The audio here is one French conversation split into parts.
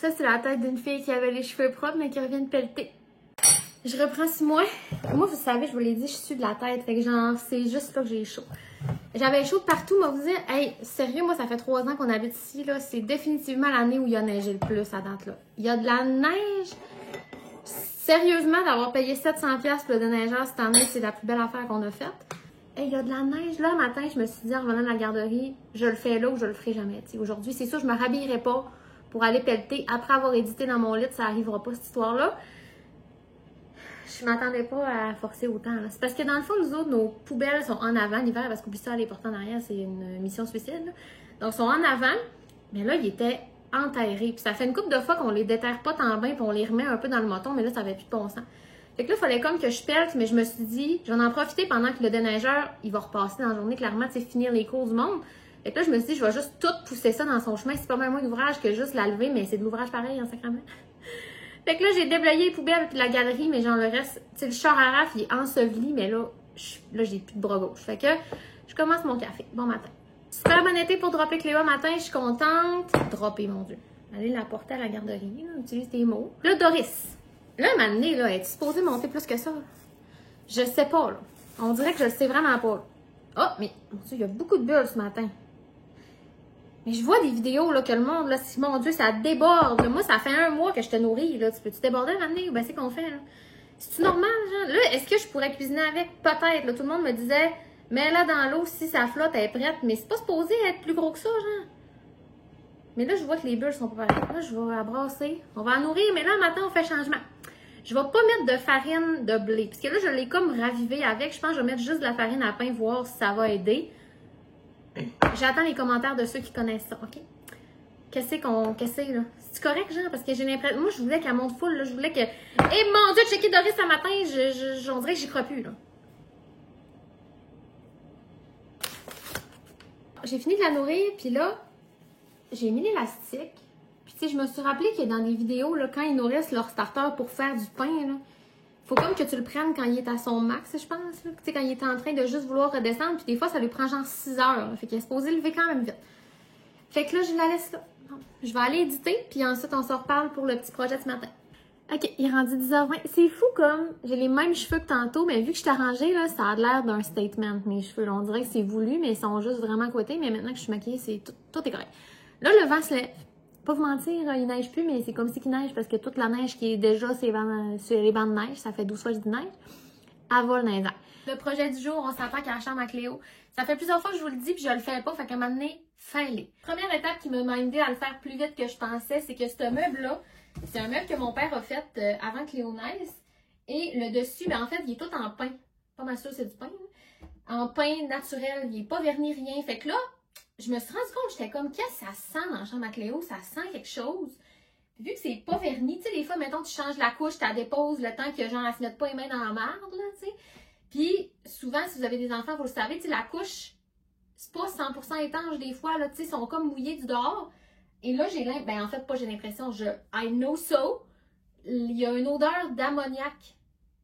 Ça, c'est la tête d'une fille qui avait les cheveux propres, mais qui revient de pelleter. Je reprends 6 mois. Moi, vous savez, je vous l'ai dit, je suis de la tête. Fait que genre, c'est juste là que j'ai chaud. J'avais chaud partout, mais vous dire, hey, sérieux, moi, ça fait 3 ans qu'on habite ici, là. C'est définitivement l'année où il y a neigé le plus à date, là. Il y a de la neige. Sérieusement, d'avoir payé 700$ pour le déneigeur cette année, c'est la plus belle affaire qu'on a faite. Hey, il y a de la neige. Là, matin, je me suis dit, en revenant de la garderie, je le fais là ou je le ferai jamais. Aujourd'hui, c'est sûr, je me rhabillerai pas pour aller pelleter. Après avoir édité dans mon lit, ça arrivera pas, cette histoire-là. Je m'attendais pas à forcer autant. C'est parce que dans le fond, nous autres, nos poubelles sont en avant l'hiver, parce qu'oublie ça, les porter en arrière, c'est une mission suicide. Là. Donc, ils sont en avant, mais là, ils étaient enterrés. Puis ça fait une couple de fois qu'on les déterre pas tant bien, puis on les remet un peu dans le moton, mais là, ça avait plus de bon sens. Fait que là, il fallait comme que je pelte, mais je me suis dit, je vais en profiter pendant que le déneigeur, il va repasser dans la journée, clairement, tu sais, finir les cours du monde. Fait que là, je me suis dit, je vais juste tout pousser ça dans son chemin. C'est pas mal moins d'ouvrage que juste la lever, mais c'est de l'ouvrage pareil, en sacrament. Fait que là, j'ai déblayé les poubelles puis la galerie, mais genre le reste, tu sais, le char à raf, il est enseveli, mais là, j'ai plus de bras gauche. Fait que je commence mon café. Bon matin. Super bon été pour dropper Cléo matin, je suis contente. Dropper, mon Dieu. Aller la porter à la garderie, là, utilise tes mots. Là, Doris. Là, un moment donné, là, es-tu supposée monter plus que ça? Je sais pas, là. On dirait que je le sais vraiment pas. Oh, mais, mon Dieu, il y a beaucoup de bulles ce matin. Mais je vois des vidéos, là, que le monde, là, mon Dieu, ça déborde. Moi, ça fait 1 mois que je te nourris, là. Tu peux-tu déborder un moment donné? Ou ben, c'est qu'on fait, là? C'est-tu normal, genre? Là, est-ce que je pourrais cuisiner avec? Peut-être, là. Tout le monde me disait, mets-la dans l'eau, si ça flotte, elle est prête. Mais c'est pas supposé être plus gros que ça, genre. Mais là, je vois que les bulles sont pas pareilles. Là, je vais la brasser. On va en nourrir, mais là, maintenant, on fait changement. Je vais pas mettre de farine de blé. Parce que là, je l'ai comme ravivé avec. Je pense que je vais mettre juste de la farine à pain, voir si ça va aider. J'attends les commentaires de ceux qui connaissent ça, OK? Qu'est-ce là? C'est correct, genre? Parce que j'ai l'impression... Moi, je voulais qu'elle monte full, là. Je voulais que... Eh, mon Dieu, checker Doris ce matin, on dirait que j'y crois plus, là. J'ai fini de la nourrir, puis là, j'ai mis l'élastique. Puis, tu sais, je me suis rappelé que dans des vidéos, là, quand ils nourrissent leur starter pour faire du pain, là, faut comme que tu le prennes quand il est à son max, je pense. Tu sais, quand il est en train de juste vouloir redescendre. Puis des fois, ça lui prend genre 6 heures. Là. Fait qu'il est supposé lever quand même vite. Fait que là, je la laisse là. Je vais aller éditer. Puis ensuite, on se reparle pour le petit projet de ce matin. OK, il est rendu 10h20. C'est fou comme j'ai les mêmes cheveux que tantôt. Mais vu que je t'ai arrangée, là, ça a l'air d'un statement, mes cheveux. Là, on dirait que c'est voulu, mais ils sont juste vraiment coités. Mais maintenant que je suis maquillée, c'est tout est correct. Là, le vent se lève. Pas vous mentir, il neige plus, mais c'est comme si qu'il neige parce que toute la neige qui est déjà sur les bancs de neige, ça fait 12 fois que je dis neige, elle vole dans les airs. Le projet du jour, on s'attend qu'à la chambre à Cléo. Ça fait plusieurs fois que je vous le dis puis je le fais pas, fait qu'à un moment donné, fais-les. Première étape qui m'a aidé à le faire plus vite que je pensais, c'est que ce meuble-là, c'est un meuble que mon père a fait avant Cléo naisse. Et le dessus, ben en fait, il est tout en pain. Pas mal sûr c'est du pain. Hein? En pain naturel, il est pas verni rien. Fait que là, je me suis rendu compte, j'étais comme, qu'est-ce que ça sent dans la chambre à Cléo? Ça sent quelque chose. Vu que c'est pas verni, tu sais, des fois, mettons, tu changes la couche, tu la déposes le temps que, genre, elle se mette pas les mains dans la marde, là, tu sais. Puis, souvent, si vous avez des enfants, vous le savez, tu sais, la couche, c'est pas 100% étanche des fois, là, tu sais, ils sont comme mouillés du dehors. Et là, en fait, pas j'ai l'impression, I know so, il y a une odeur d'ammoniac.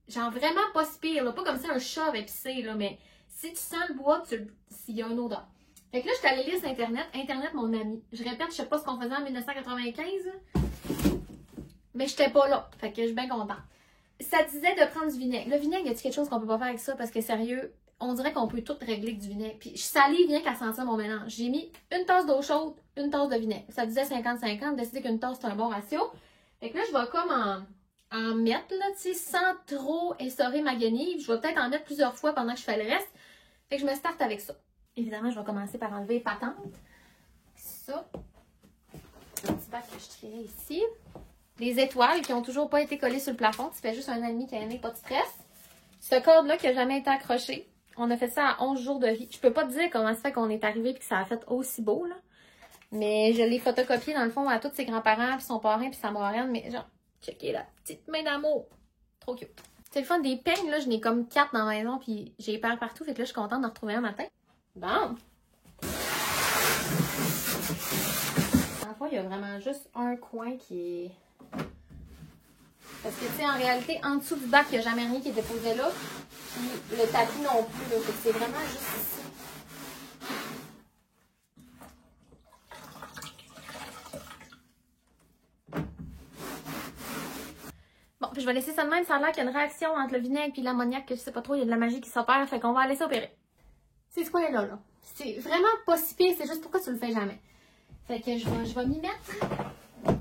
Genre, vraiment pas si pire, là, pas comme ça un chat avait pissé, là, mais si tu sens le bois, s'il y a une odeur. Fait que là, je suis allée lire sur Internet. Internet, mon ami. Je répète, je sais pas ce qu'on faisait en 1995, mais j'étais pas là. Fait que je suis bien contente. Ça disait de prendre du vinaigre. Le vinaigre, y a-t-il quelque chose qu'on peut pas faire avec ça? Parce que sérieux, on dirait qu'on peut tout régler avec du vinaigre. Puis je salis rien qu'à sentir mon mélange. J'ai mis une tasse d'eau chaude, une tasse de vinaigre. Ça disait 50-50. Décidé qu'une tasse, c'est un bon ratio. Fait que là, je vais comme en mettre, là, tu sais, sans trop essorer ma guenille. Je vais peut-être en mettre plusieurs fois pendant que je fais le reste. Fait que je me starte avec ça. Évidemment, je vais commencer par enlever les patentes. Ça. Un petit bac que je triais ici. Les étoiles qui n'ont toujours pas été collées sur le plafond. Ça fait juste un an et demi qu'il y en a pas de stress. Ce corde-là qui n'a jamais été accroché. On a fait ça à 11 jours de vie. Je peux pas te dire comment ça fait qu'on est arrivé et que ça a fait aussi beau, là. Mais je l'ai photocopié dans le fond à tous ses grands-parents, puis son parrain, puis sa marraine. Mais genre, checkez la petite main d'amour. Trop cute. C'est le fun des peignes, là. Je n'ai comme 4 dans la maison, puis j'ai peur partout. Fait que là, je suis contente d'en retrouver un matin. Bon. Parfois, il y a vraiment juste un coin qui est... Parce que, tu sais, en réalité, en dessous du bac, il n'y a jamais rien qui est déposé là. Puis le tapis non plus, là. Fait que c'est vraiment juste ici. Bon, puis je vais laisser ça de même. Ça a l'air qu'il y a une réaction entre le vinaigre et l'ammoniac, que je sais pas trop, il y a de la magie qui s'opère, fait qu'on va aller s'opérer. C'est ce coin-là, là. C'est vraiment pas si pire, c'est juste pourquoi tu le fais jamais. Fait que je vais m'y mettre.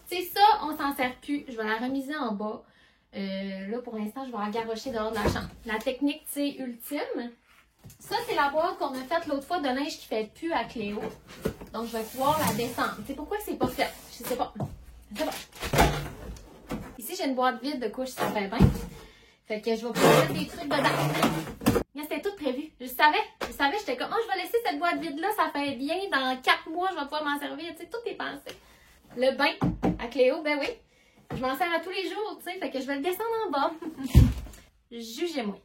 C'est ça, on s'en sert plus. Je vais la remiser en bas. Là, pour l'instant, je vais la garrocher dehors de la chambre. La technique, c'est ultime. Ça, c'est la boîte qu'on a faite l'autre fois de linge qui fait plus à Cléo. Donc, je vais pouvoir la descendre. C'est pourquoi c'est pas fait? Je sais pas. Je sais pas. Ici, j'ai une boîte vide de couches, ça fait bien. Fait que je vais pouvoir mettre des trucs dedans. C'était tout prévu. Je savais, j'étais comme, oh, je vais laisser cette boîte vide-là, ça fait bien. Dans 4 mois, je vais pouvoir m'en servir. Tu sais, tout est pensé. Le bain à Cléo, ben oui. Je m'en sers à tous les jours, tu sais. Fait que je vais le descendre en bas. Jugez-moi.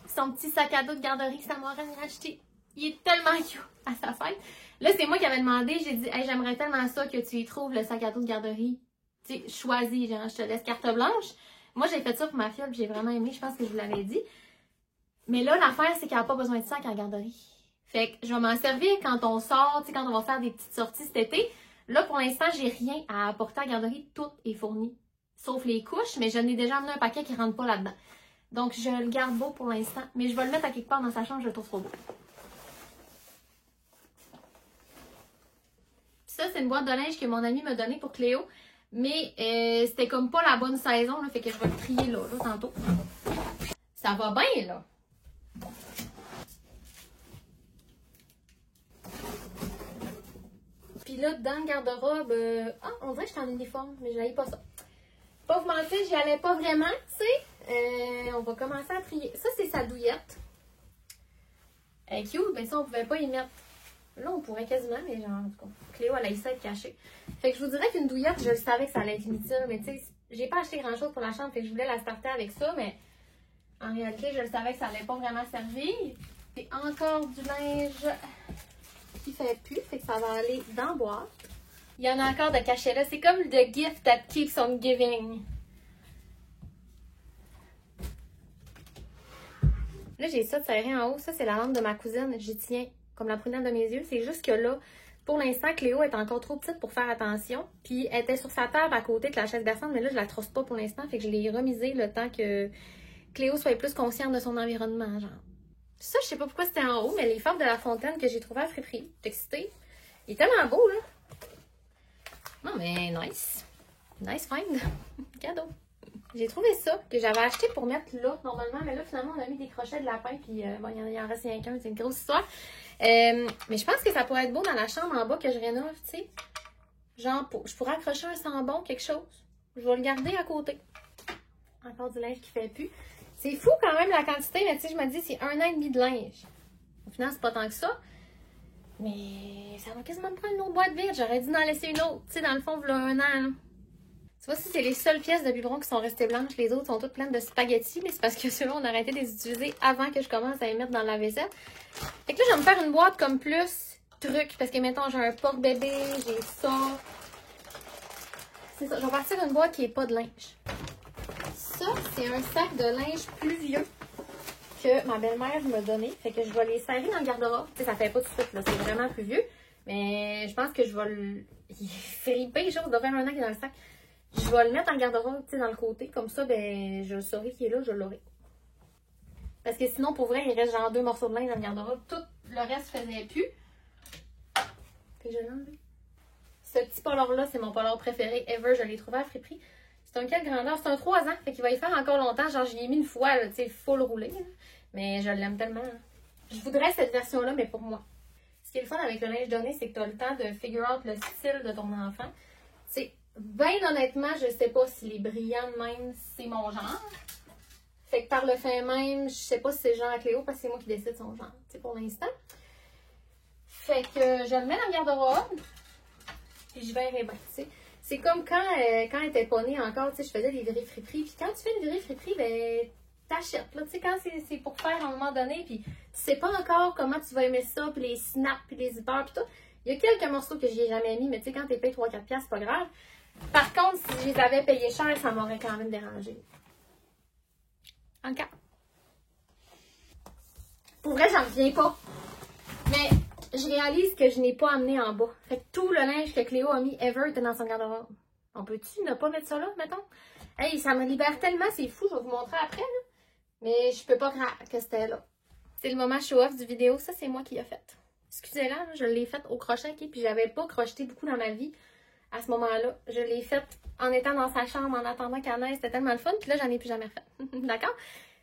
Son petit sac à dos de garderie que Samara m'a acheté. Il est tellement cute à sa fête. Là, c'est moi qui avais demandé. J'ai dit, hey, j'aimerais tellement ça que tu y trouves le sac à dos de garderie. Tu sais, choisis, genre, je te laisse carte blanche. Moi, j'ai fait ça pour ma fille, j'ai vraiment aimé. Je pense que je vous l'avais dit. Mais là, l'affaire, c'est qu'elle n'a pas besoin de sac à garderie. Fait que je vais m'en servir quand on sort, tu sais, quand on va faire des petites sorties cet été. Là, pour l'instant, j'ai rien à apporter à la garderie. Tout est fourni. Sauf les couches, mais je n'ai déjà amené un paquet qui ne rentre pas là-dedans. Donc, je le garde beau pour l'instant. Mais je vais le mettre à quelque part dans sa chambre, je le trouve trop beau. Ça, c'est une boîte de linge que mon ami m'a donnée pour Cléo. Mais c'était comme pas la bonne saison, là, fait que je vais le trier là, tantôt. Ça va bien, là. Puis là, dans le garde-robe, on dirait que je suis en uniforme, mais je n'allais pas ça. Pas vous mentir, j'y allais pas vraiment, tu sais. On va commencer à trier. Ça, c'est sa douillette. Elle est cute, mais ça, on pouvait pas y mettre. Là, on pourrait quasiment, mais genre, en tout cas, Cléo, elle a essayé de cacher. Fait que je vous dirais qu'une douillette, je savais que ça allait être inutile, mais tu sais, j'ai pas acheté grand-chose pour la chambre, fait que je voulais la starter avec ça, mais en réalité, je le savais que ça allait pas vraiment servir. C'est encore du linge qui fait plus, fait que ça va aller dans la boîte. Il y en a encore de cachets là. C'est comme the gift that keeps on giving. Là, j'ai ça de serré en haut. Ça, c'est la lampe de ma cousine. J'y tiens comme la prunelle de mes yeux. C'est juste que là, pour l'instant, Cléo est encore trop petite pour faire attention. Puis, elle était sur sa table à côté de la chaise berçante, mais là, je la trosse pas pour l'instant. Fait que je l'ai remisée le temps que Cléo soit plus consciente de son environnement, genre. Ça, je sais pas pourquoi c'était en haut, mais les fables de La Fontaine que j'ai trouvées à friperie. T'es excitée? Il est tellement beau, là. Non, mais nice. Nice find. Cadeau. J'ai trouvé ça, que j'avais acheté pour mettre là, normalement. Mais là, finalement, on a mis des crochets de lapin. Puis, bon, il en reste rien qu'un. C'est une grosse histoire. Mais je pense que ça pourrait être beau dans la chambre en bas que je rénove, tu sais. Genre, je pourrais accrocher un sambon, quelque chose. Je vais le garder à côté. Encore du linge qui fait plus. C'est fou quand même la quantité, mais tu sais, je me dis, c'est 1 an et demi de linge. Au final, c'est pas tant que ça. Mais ça va quasiment me prendre une autre boîte vide. J'aurais dû en laisser une autre. Tu sais, dans le fond, voilà 1 an. Là. Tu vois, si c'est les seules pièces de biberon qui sont restées blanches, les autres sont toutes pleines de spaghettis. Mais c'est parce que ceux-là, on a arrêté de les utiliser avant que je commence à les mettre dans la vaisselle. Fait que là, je vais me faire une boîte comme plus truc. Parce que, mettons, j'ai un porte-bébé, j'ai ça. C'est ça. Je vais partir d'une boîte qui n'est pas de linge. Ça, c'est un sac de linge plus vieux que ma belle-mère m'a donné. Fait que je vais les serrer dans le garde-robe. Tu sais, ça fait pas tout de suite, là. C'est vraiment plus vieux. Mais je pense que je vais le... Il fait ripper, genre, de faire 1 an qu'il est dans le sac. Je vais le mettre en garde-robe, tu sais, dans le côté. Comme ça, ben, je saurai qu'il est là, je l'aurai. Parce que sinon, pour vrai, il reste genre 2 morceaux de linge dans le garde-robe. Tout le reste faisait plus. Fait que je l'ai enlevé. Ce petit polar-là, c'est mon polar préféré ever. Je l'ai trouvé à friperie. C'est un quelle grandeur? C'est un 3 ans. Fait qu'il va y faire encore longtemps. Genre, j'y ai mis une fois, tu sais, full roulé. Là. Mais je l'aime tellement. Hein. Je voudrais cette version-là, mais pour moi. Ce qui est le fun avec le linge donné, c'est que tu as le temps de figure out le style de ton enfant. Tu sais, bien honnêtement, je sais pas si les brillants de même, c'est mon genre. Fait que par le fait même, je sais pas si c'est le genre à Cléo parce que c'est moi qui décide son genre, tu sais, pour l'instant. Fait que je le mets dans le garde-robe. Puis je verrai bien, tu sais. C'est comme quand elle était pas née encore, tu sais, je faisais des virées friperies. Puis quand tu fais une virée friperie, ben, t'achètes, là, tu sais, quand c'est pour faire à un moment donné, puis tu sais pas encore comment tu vas aimer ça, puis les snaps, puis les zippers, puis tout. Il y a quelques morceaux que j'y ai jamais mis, mais tu sais, quand t'es payé 3-4$, c'est pas grave. Par contre, si je les avais payés cher, ça m'aurait quand même dérangé. En cas. Pour vrai, j'en reviens pas. Mais je réalise que je n'ai pas amené en bas. Fait que tout le linge que Cléo a mis ever était dans son garde-robe. On peut-tu ne pas mettre ça là, mettons? Hey, ça me libère tellement, c'est fou, je vais vous montrer après, là. Mais je peux pas croire que c'était là. C'est le moment show-off du vidéo, ça c'est moi qui l'ai fait. Excusez-la, là, je l'ai faite au crochet, ok? Puis j'avais pas crocheté beaucoup dans ma vie à ce moment-là. Je l'ai faite en étant dans sa chambre, en attendant qu'elle neige, c'était tellement le fun, puis là j'en ai plus jamais refait. D'accord?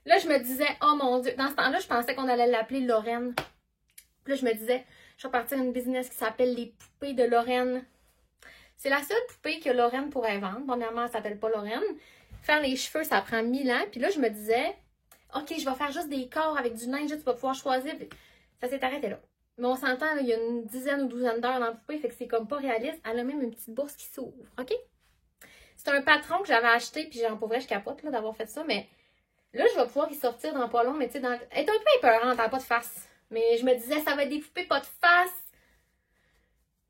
Là, je me disais, oh mon Dieu, dans ce temps-là, je pensais qu'on allait l'appeler Lorraine. Puis là, je me disais, je vais partir une business qui s'appelle Les Poupées de Lorraine. C'est la seule poupée que Lorraine pourrait vendre. Premièrement, elle s'appelle pas Lorraine. Faire les cheveux, ça prend 1000 ans. Puis là, je me disais, OK, je vais faire juste des corps avec du linge, tu vas pouvoir choisir. Puis ça s'est arrêté là. Mais on s'entend, il y a une dizaine ou douzaine d'heures dans la poupée, fait que c'est comme pas réaliste. Elle a même une petite bourse qui s'ouvre, OK? C'est un patron que j'avais acheté, puis pour vrai, je capote là, d'avoir fait ça, mais là, je vais pouvoir y sortir dans pas long, mais tu sais, elle est un peu épeurante, elle n'a pas de face. Mais je me disais, ça va être des poupées pas de face.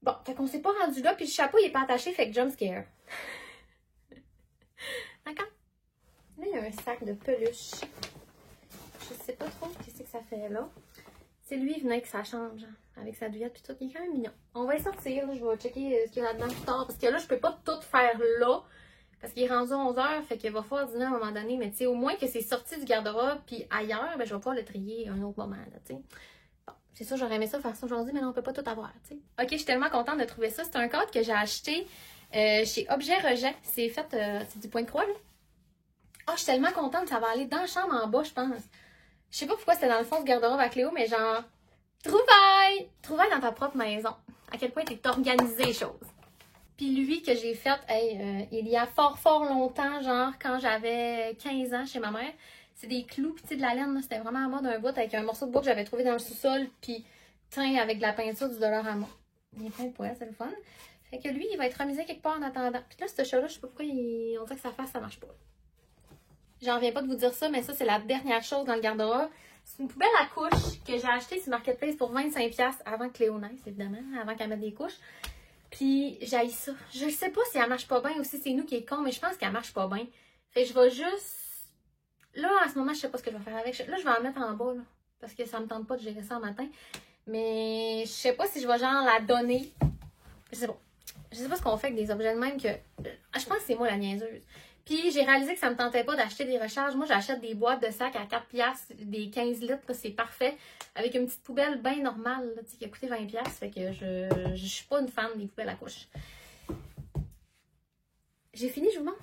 Bon, fait qu'on s'est pas rendu là, puis le chapeau, il est pas attaché, fait que jump scare. D'accord? Là, il y a un sac de peluche. Je sais pas trop qu'est-ce que ça fait là. C'est lui, il venait avec sa chambre, genre, avec sa douillette puis tout. Il est quand même mignon. On va y sortir, là. Je vais checker ce qu'il y a là-dedans plus tard. Parce que là, je peux pas tout faire là. Parce qu'il est rendu 11h, fait qu'il va falloir dîner à un moment donné. Mais tu sais, au moins que c'est sorti du garde-robe puis ailleurs, ben, je vais pouvoir le trier à un autre moment, là, tu sais. Bon, c'est ça, j'aurais aimé ça faire ça aujourd'hui, mais non, on peut pas tout avoir, tu sais. Ok, je suis tellement contente de trouver ça. C'est un cadre que j'ai acheté chez Objet Rejet. C'est fait, c'est du point de croix, là. Oh, je suis tellement contente, ça va aller dans la chambre en bas, je pense. Je sais pas pourquoi c'était dans le fond du garde-robe à Cléo, mais genre, trouvaille! Trouvaille dans ta propre maison. À quel point tu es organisé les choses. Puis lui que j'ai fait, il y a fort longtemps, genre quand j'avais 15 ans chez ma mère, c'est des clous, puis tu sais, de la laine, c'était vraiment à moi d'un bout avec un morceau de bois que j'avais trouvé dans le sous-sol, puis teint avec de la peinture du dollar à moi. Il est plein de poils, c'est le fun. Fait que lui, il va être remisé quelque part en attendant. Puis là, ce chat-là, je sais pas pourquoi on dirait que sa face, ça marche pas. J'en reviens pas de vous dire ça, mais ça, c'est la dernière chose dans le garde-robe. C'est une poubelle à couches que j'ai achetée sur Marketplace pour 25$ avant que Cléo naisse, évidemment, avant qu'elle mette des couches. Puis, j'haïs ça. Je sais pas si elle marche pas bien ou si c'est nous qui est con, mais je pense qu'elle marche pas bien. Fait que je vais juste... Là, en ce moment, je sais pas ce que je vais faire avec. Là, je vais en mettre en bas, là, parce que ça me tente pas de gérer ça en matin. Mais je sais pas si je vais genre la donner. Je sais pas. Je sais pas ce qu'on fait avec des objets de même que... Je pense que c'est moi la niaiseuse. Puis j'ai réalisé que ça me tentait pas d'acheter des recharges. Moi, j'achète des boîtes de sacs à 4$, des 15 litres, c'est parfait. Avec une petite poubelle bien normale, là, qui a coûté 20$. Fait que je suis pas une fan des poubelles à couches. J'ai fini, je vous montre.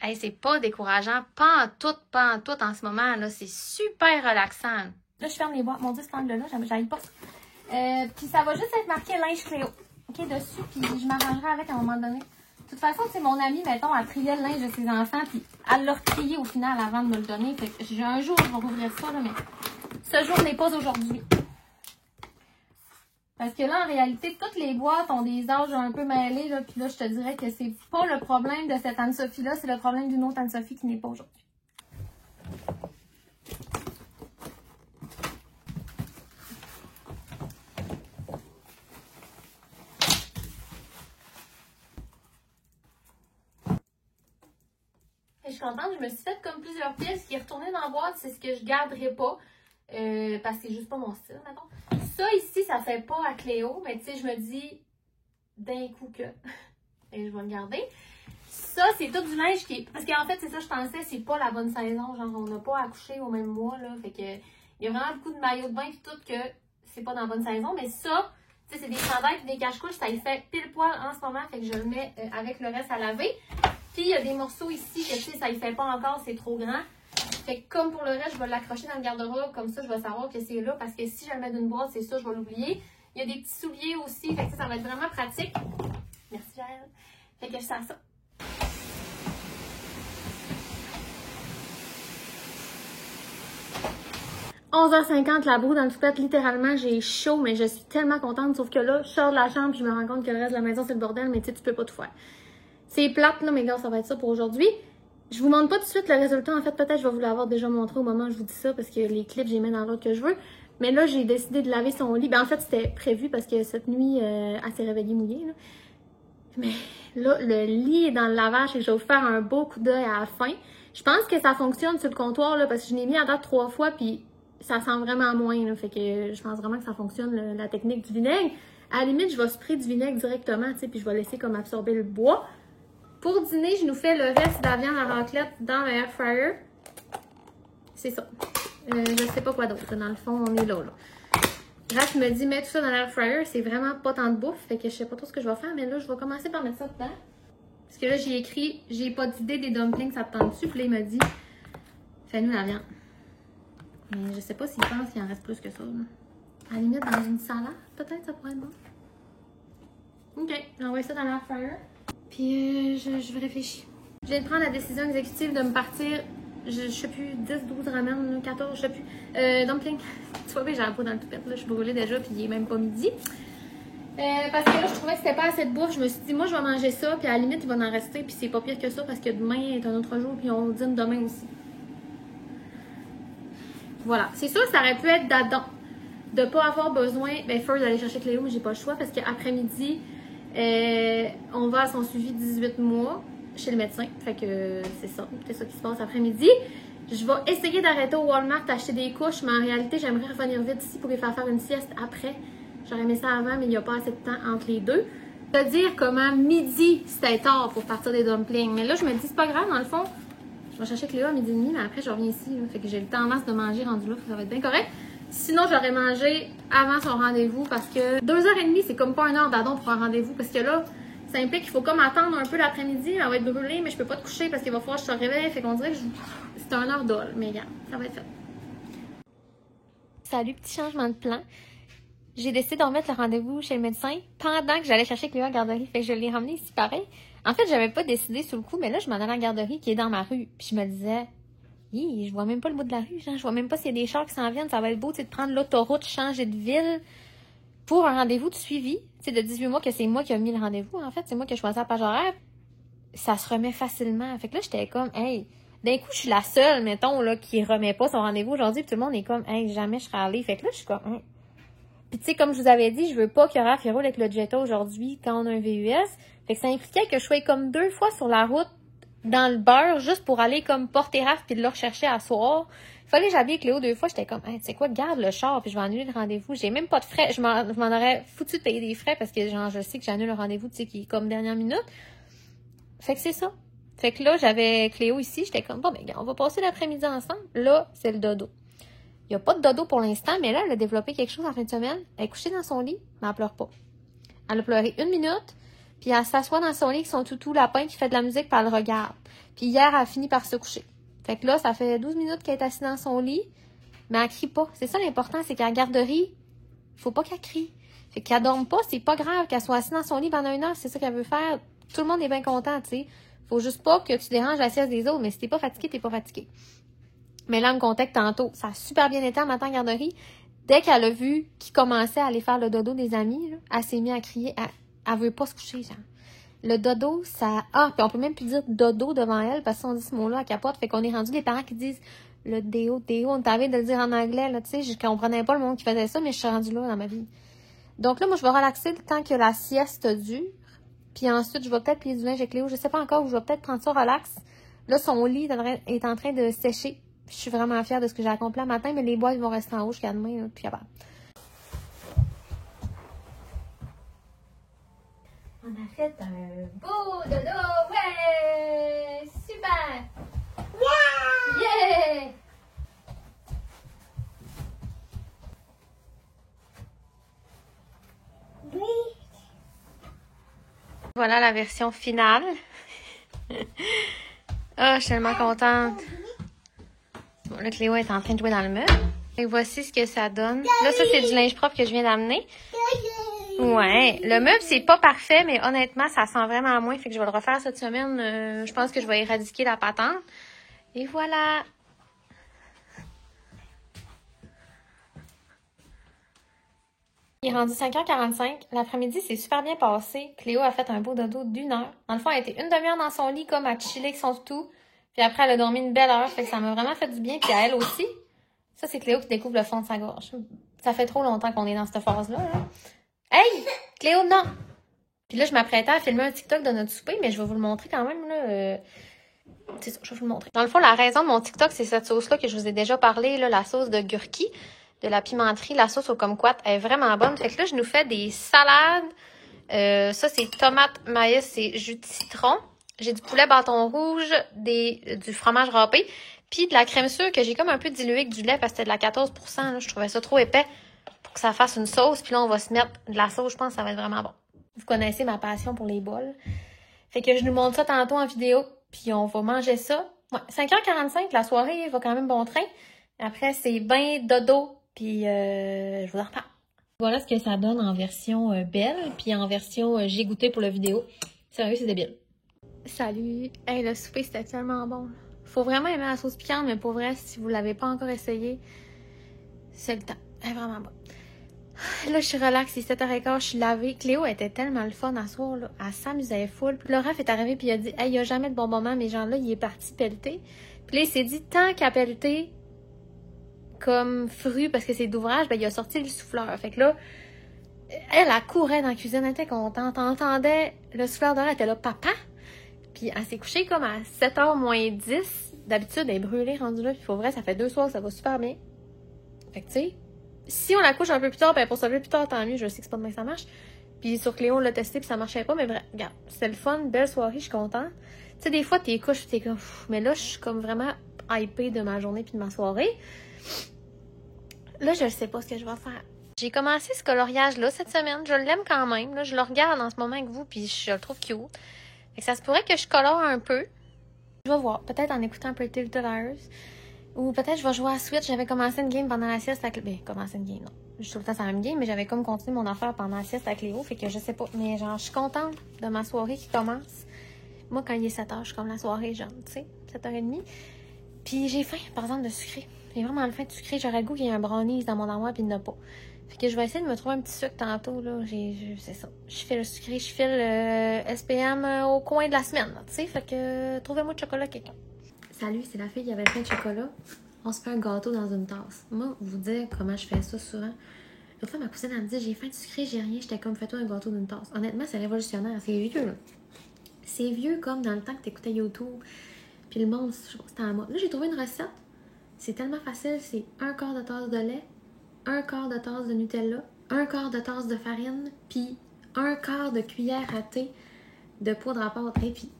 Hey, c'est pas décourageant. Pas en tout en ce moment. Là, c'est super relaxant. Là, je ferme les boîtes. Mon Dieu, cet angle-là, j'aille pas. Puis ça va juste être marqué linge Cléo. OK, dessus, puis je m'arrangerai avec à un moment donné. De toute façon, c'est mon amie, mettons, elle triait le linge de ses enfants, puis elle l'a retrié au final avant de me le donner. Fait que j'ai un jour, je vais rouvrir ça, là, mais ce jour n'est pas aujourd'hui. Parce que là, en réalité, toutes les boîtes ont des âges un peu mêlés, là, puis là, je te dirais que c'est pas le problème de cette Anne-Sophie-là, c'est le problème d'une autre Anne-Sophie qui n'est pas aujourd'hui. Je suis contente, je me suis fait comme plusieurs pièces qui est retourné dans la boîte, c'est ce que je garderai pas. Parce que c'est juste pas mon style, mettons. Ça ici, ça fait pas à Cléo, mais tu sais, je me dis d'un coup que. Et je vais le garder. Ça, c'est tout du linge qui est. Parce qu'en fait, c'est ça, je pensais, c'est pas la bonne saison. Genre, on n'a pas accouché au même mois, là. Fait que. Il y a vraiment beaucoup de maillots de bain et tout que c'est pas dans la bonne saison. Mais ça, tu sais, c'est des chandails et des cache-couches, ça y fait pile poil en ce moment. Fait que je le mets avec le reste à laver. Puis il y a des morceaux ici que, tu sais, ça y fait pas encore, c'est trop grand. Fait que comme pour le reste, je vais l'accrocher dans le garde-robe. Comme ça, je vais savoir que c'est là. Parce que si je le mets d'une boîte, c'est ça, je vais l'oublier. Il y a des petits souliers aussi. Fait que ça va être vraiment pratique. Merci, Jaël. Fait que je sers ça. « 11h50, la broue dans le toupette, littéralement, j'ai chaud, mais je suis tellement contente. Sauf que là, je sors de la chambre et je me rends compte que le reste de la maison, c'est le bordel, mais tu sais, tu peux pas tout faire. C'est plate, là, mais gars, ça va être ça pour aujourd'hui. Je vous montre pas tout de suite le résultat. En fait, peut-être je vais vous l'avoir déjà montré au moment où je vous dis ça, parce que les clips, j'ai mis dans l'ordre que je veux. Mais là, j'ai décidé de laver son lit. Ben, en fait, c'était prévu parce que cette nuit, elle s'est réveillée mouillée, là. Mais là, le lit est dans le lavage et je vais vous faire un beau coup d'œil à la fin. Je pense que ça fonctionne sur le comptoir, là, parce que je l'ai mis à date 3 fois, puis ça sent vraiment moins, là. Fait que je pense vraiment que ça fonctionne, la technique du vinaigre. À la limite, je vais sprayer du vinaigre directement, tu sais, puis je vais laisser comme absorber le bois. Pour dîner, je nous fais le reste de la viande à raclette dans le air fryer. C'est ça. Je sais pas quoi d'autre. Dans le fond, on est là. Raph me dit, mets tout ça dans l'air fryer. C'est vraiment pas tant de bouffe. Fait que je sais pas trop ce que je vais faire. Mais là, je vais commencer par mettre ça dedans. Parce que là, j'ai écrit, j'ai pas d'idée des dumplings, ça te tente dessus. Puis là, il m'a dit, fais-nous la viande. Mais je sais pas s'il pense qu'il en reste plus que ça. Là. À la limite, dans une salade, peut-être, ça pourrait être bon. Ok, j'envoie ça dans l'air fryer. Puis je vais réfléchir. Je viens de prendre la décision exécutive de me partir, je sais plus, 10, 12 ramen, 14, je sais plus. Dumpling. Tu vois, j'ai la peau dans le toupette, là, je suis brûlée déjà, puis il est même pas midi. Parce que là, je trouvais que c'était pas assez de bouffe. Je me suis dit, moi, je vais manger ça, puis à la limite, il va en rester, puis c'est pas pire que ça, parce que demain est un autre jour, puis on dîne demain aussi. Voilà. C'est sûr, ça aurait pu être d'adon. De pas avoir besoin, ben, first d'aller chercher Cléo, mais j'ai pas le choix, parce qu'après-midi, on va à son suivi 18 mois chez le médecin. Fait que c'est ça qui se passe après-midi. Je vais essayer d'arrêter au Walmart, acheter des couches, mais en réalité, j'aimerais revenir vite ici pour lui faire une sieste après. J'aurais aimé ça avant, mais il n'y a pas assez de temps entre les deux. Je vais dire comment midi, c'était tard pour partir des dumplings. Mais là, je me dis, c'est pas grave, dans le fond. Je vais chercher Cléo à midi et demi, mais après, je reviens ici. Là. Fait que j'ai le temps en masse de manger rendu là, ça va être bien correct. Sinon, j'aurais mangé avant son rendez-vous parce que 2h30, c'est comme pas 1 heure d'adon pour un rendez-vous. Parce que là, ça implique qu'il faut comme attendre un peu l'après-midi. Elle va être brûlée, mais je peux pas te coucher parce qu'il va falloir que je te réveille. Fait qu'on dirait que c'est 1 heure d'ol. Mais regarde, ça va être fait. Salut, petit changement de plan. J'ai décidé de remettre le rendez-vous chez le médecin pendant que j'allais chercher Cléo à la garderie. Fait que je l'ai ramené ici pareil. En fait, j'avais pas décidé sur le coup, mais là, je m'en allais à la garderie qui est dans ma rue. Puis je me disais, je vois même pas le bout de la rue. Genre, je vois même pas s'il y a des chars qui s'en viennent. Ça va être beau, tu sais, de prendre l'autoroute, changer de ville pour un rendez-vous de suivi. Tu sais, de 18 mois que c'est moi qui ai mis le rendez-vous. En fait, c'est moi qui ai choisi la page horaire. Ça se remet facilement. Fait que là, j'étais comme, hey, d'un coup, je suis la seule, mettons, là, qui remet pas son rendez-vous aujourd'hui. Puis tout le monde est comme, hey, jamais je serais allée. Fait que là, je suis comme, Puis tu sais, comme je vous avais dit, je veux pas qu'il y aura Firo avec le Jetta aujourd'hui quand on a un VUS. Fait que ça impliquait que je sois comme 2 fois sur la route dans le beurre juste pour aller comme porter Raph puis de le rechercher à soir. Il fallait que j'habille Cléo 2 fois. J'étais comme, hey, tu sais quoi, garde le char puis je vais annuler le rendez-vous. J'ai même pas de frais. Je m'en aurais foutu de payer des frais parce que genre je sais que j'annule le rendez-vous, tu sais, qui est comme dernière minute. Fait que c'est ça. Fait que là, j'avais Cléo ici. J'étais comme, bon, ben, on va passer l'après-midi ensemble. Là, c'est le dodo. Il n'y a pas de dodo pour l'instant, mais là, elle a développé quelque chose en fin de semaine. Elle est couchée dans son lit, mais elle pleure pas. Elle a pleuré 1 minute, puis elle s'assoit dans son lit avec son toutou lapin qui fait de la musique, puis elle le regarde. Puis hier, elle a fini par se coucher. Fait que là, ça fait 12 minutes qu'elle est assise dans son lit, mais elle crie pas. C'est ça l'important, c'est qu'à la garderie, il faut pas qu'elle crie. Fait qu'elle dorme pas, c'est pas grave qu'elle soit assise dans son lit pendant 1 heure, c'est ça qu'elle veut faire. Tout le monde est bien content, tu sais. Faut juste pas que tu déranges la sieste des autres, mais si t'es pas fatigué, t'es pas fatigué. Mais là, elle me contacte tantôt. Ça a super bien été en matin en garderie. Dès qu'elle a vu qu'il commençait à aller faire le dodo des amis, là, elle s'est mise à crier. Elle veut pas se coucher, genre. Le dodo, ça... Ah, puis on peut même plus dire dodo devant elle, parce qu'on dit ce mot-là, elle capote. Fait qu'on est rendu des parents qui disent le déo. On t'avait de le dire en anglais, là, tu sais. Je comprenais pas le monde qui faisait ça, mais je suis rendue là dans ma vie. Donc là, moi, je vais relaxer le temps que la sieste dure. Puis ensuite, je vais peut-être plier du linge avec Léo. Je sais pas encore où je vais peut-être prendre ça relax. Là, son lit est en train de sécher. Je suis vraiment fière de ce que j'ai accompli le matin, mais les bois, ils vont rester en haut jusqu'à demain, là, puis capable. On a fait un beau dodo, ouais! Super! Yeah! Oui! Voilà la version finale. Ah, je suis tellement contente. Bon, là, Cléo est en train de jouer dans le meuble. Et voici ce que ça donne. Là, ça, c'est du linge propre que je viens d'amener. Ouais. Le meuble, c'est pas parfait, mais honnêtement, ça sent vraiment moins. Fait que je vais le refaire cette semaine. Je pense que je vais éradiquer la patente. Et voilà. Il est rendu 5h45. L'après-midi, c'est super bien passé. Cléo a fait un beau dodo d'1 heure. Dans le fond, elle était 1 demi-heure dans son lit, comme à chiller avec son toutou. Puis après, elle a dormi une belle heure. Fait que ça m'a vraiment fait du bien. Puis à elle aussi. Ça, c'est Cléo qui découvre le fond de sa gorge. Ça fait trop longtemps qu'on est dans cette phase-là. Là. Hey! Cléo, non! Puis là, je m'apprêtais à filmer un TikTok de notre souper, mais je vais vous le montrer quand même. Là. C'est ça, je vais vous le montrer. Dans le fond, la raison de mon TikTok, c'est cette sauce-là que je vous ai déjà parlé, là, la sauce de gurki, de la pimenterie, la sauce au kumquat. Elle est vraiment bonne. Fait que là, je nous fais des salades. Ça, c'est tomate, maïs et jus de citron. J'ai du poulet bâton rouge, du fromage râpé, puis de la crème sûre que j'ai comme un peu diluée avec du lait parce que c'était de la 14%. Là, je trouvais ça trop épais pour que ça fasse une sauce. Puis là, on va se mettre de la sauce. Je pense que ça va être vraiment bon. Vous connaissez ma passion pour les bols. Fait que je nous montre ça tantôt en vidéo. Puis on va manger ça. Ouais, 5h45, la soirée va quand même bon train. Après, c'est bain, dodo, puis je vous en reparle. Voilà ce que ça donne en version belle, puis en version j'ai goûté pour la vidéo. Sérieux, c'est débile. Salut! Hey, le souper, c'était tellement bon. Faut vraiment aimer la sauce piquante, mais pour vrai, si vous l'avez pas encore essayé, c'est le temps. Elle est vraiment bonne. Là, je suis relax, il est 7h15, je suis lavée. Cléo était tellement le fun à soir, là. Elle s'amusait full. Puis le ref est arrivé, puis il a dit, hey, il y a jamais de bon moment, mais genre là, il est parti pelleter. Puis là, il s'est dit, tant qu'à pelleter comme fruit, parce que c'est d'ouvrage, ben, il a sorti le souffleur. Fait que là, elle courait dans la cuisine, elle était contente. On entendait le souffleur dehors, elle était là, papa. Puis elle s'est couchée comme à 7h moins 10. D'habitude, elle est brûlée rendue là. Puis pour vrai, ça fait 2 soirs, ça va super bien. Fait que tu sais, si on la couche un peu plus tard, ben pour se lever plus tard, tant mieux. Je sais que c'est pas demain que ça marche. Puis sur Cléo, on l'a testé puis ça marchait pas. Mais bref, regarde, c'était le fun, belle soirée, je suis contente. Tu sais, des fois, t'es couches puis t'es comme... Mais là, je suis comme vraiment hypée de ma journée puis de ma soirée. Là, je sais pas ce que je vais faire. J'ai commencé ce coloriage-là cette semaine. Je l'aime quand même. Là, je le regarde en ce moment avec vous puis je le trouve cute. Fait que ça se pourrait que je colore un peu. Je vais voir. Peut-être en écoutant Pretty Little Liars. Ou peut-être je vais jouer à Switch. J'avais commencé une game pendant la sieste avec... Ben, commencé une game, non. Je suis tout le temps sur la même game, mais j'avais comme continué mon affaire pendant la sieste avec Léo. Fait que je sais pas. Mais genre, je suis contente de ma soirée qui commence. Moi, quand il est 7h, je suis comme la soirée jeune, tu sais. 7h30. Puis j'ai faim, par exemple, de sucré. J'ai vraiment le faim de sucré. J'aurais le goût qu'il y ait un brownies dans mon armoire puis il n'y en a pas. Fait que je vais essayer de me trouver un petit sucre tantôt, là. C'est ça. Je fais le sucré, je fais le SPM au coin de la semaine, tu sais. Fait que trouvez-moi de chocolat quelqu'un. Salut, c'est la fille qui avait plein de chocolat. On se fait un gâteau dans une tasse. Moi, vous dire comment je fais ça souvent. L'autre fois, ma cousine, elle me dit, j'ai faim de sucré, j'ai rien. J'étais comme, fais-toi un gâteau d'une tasse. Honnêtement, c'est révolutionnaire. C'est vieux, là. C'est vieux comme dans le temps que t'écoutais YouTube. Puis le monde, je sais pas, c'était à moi. Là, j'ai trouvé une recette. C'est tellement facile. C'est 1/4 de tasse de lait, 1/4 de tasse de Nutella, 1/4 de tasse de farine, puis 1/4 de cuillère à thé de poudre à pâte. Et puis,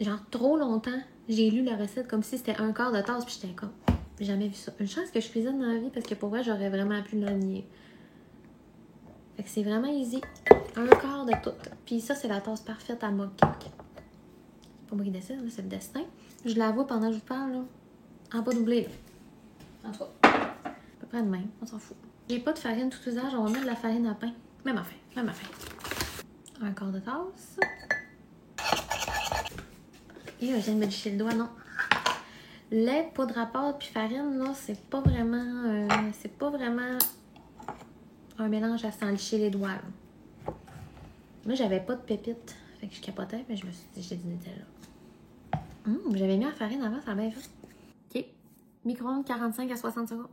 genre, trop longtemps, j'ai lu la recette comme si c'était 1/4 de tasse, puis j'étais comme, j'ai jamais vu ça. Une chance que je cuisine dans la vie, parce que pour vrai, j'aurais vraiment pu le nier. Fait que c'est vraiment easy. 1/4 de tout. Puis ça, c'est la tasse parfaite à mug cake. C'est pas moi qui décide, là, c'est le destin. Je la vois pendant que je vous parle, là. En pas doublé. En tout cas, à peu près de même, on s'en fout. J'ai pas de farine tout usage, on va mettre de la farine à pain. Même affaire, même affaire. 1/4 de tasse. Et là, je viens de me licher le doigt, non. Lait, poudre à pâte puis farine, là, c'est pas vraiment un mélange à s'en licher les doigts, là. Moi, j'avais pas de pépites, fait que je capotais, mais je me suis dit, j'ai du Nutella. J'avais mis la farine avant, ça a bien fait. OK. Micro-ondes 45 à 60 secondes.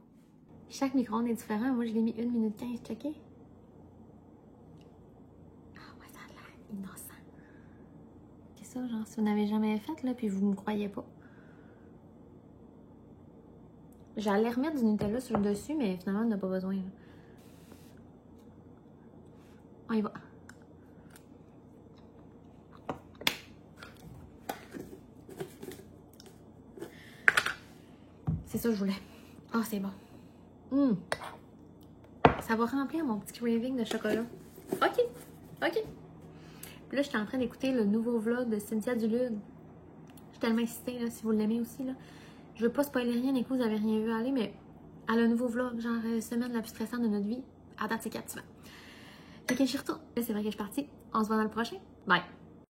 Chaque micro-ondes est différent. Moi, je l'ai mis 1 minute 15. Checké. Ah ouais, ça a l'air innocent. C'est ça, genre, si vous n'avez jamais fait, là, puis vous me croyez pas. J'allais remettre du Nutella sur le dessus, mais finalement, on n'a pas besoin. Là. On y va. C'est ça que je voulais. Ah, c'est bon. Ça va remplir mon petit craving de chocolat. OK. OK. Puis là, j'étais en train d'écouter le nouveau vlog de Cynthia Dulude. Je suis tellement excitée, là, si vous l'aimez aussi, là. Je veux pas spoiler rien, et que vous avez rien vu aller, mais elle a un nouveau vlog, genre semaine la plus stressante de notre vie. À date, c'est captivant. Fait que je retourne. Là, c'est vrai que je suis partie. On se voit dans le prochain. Bye.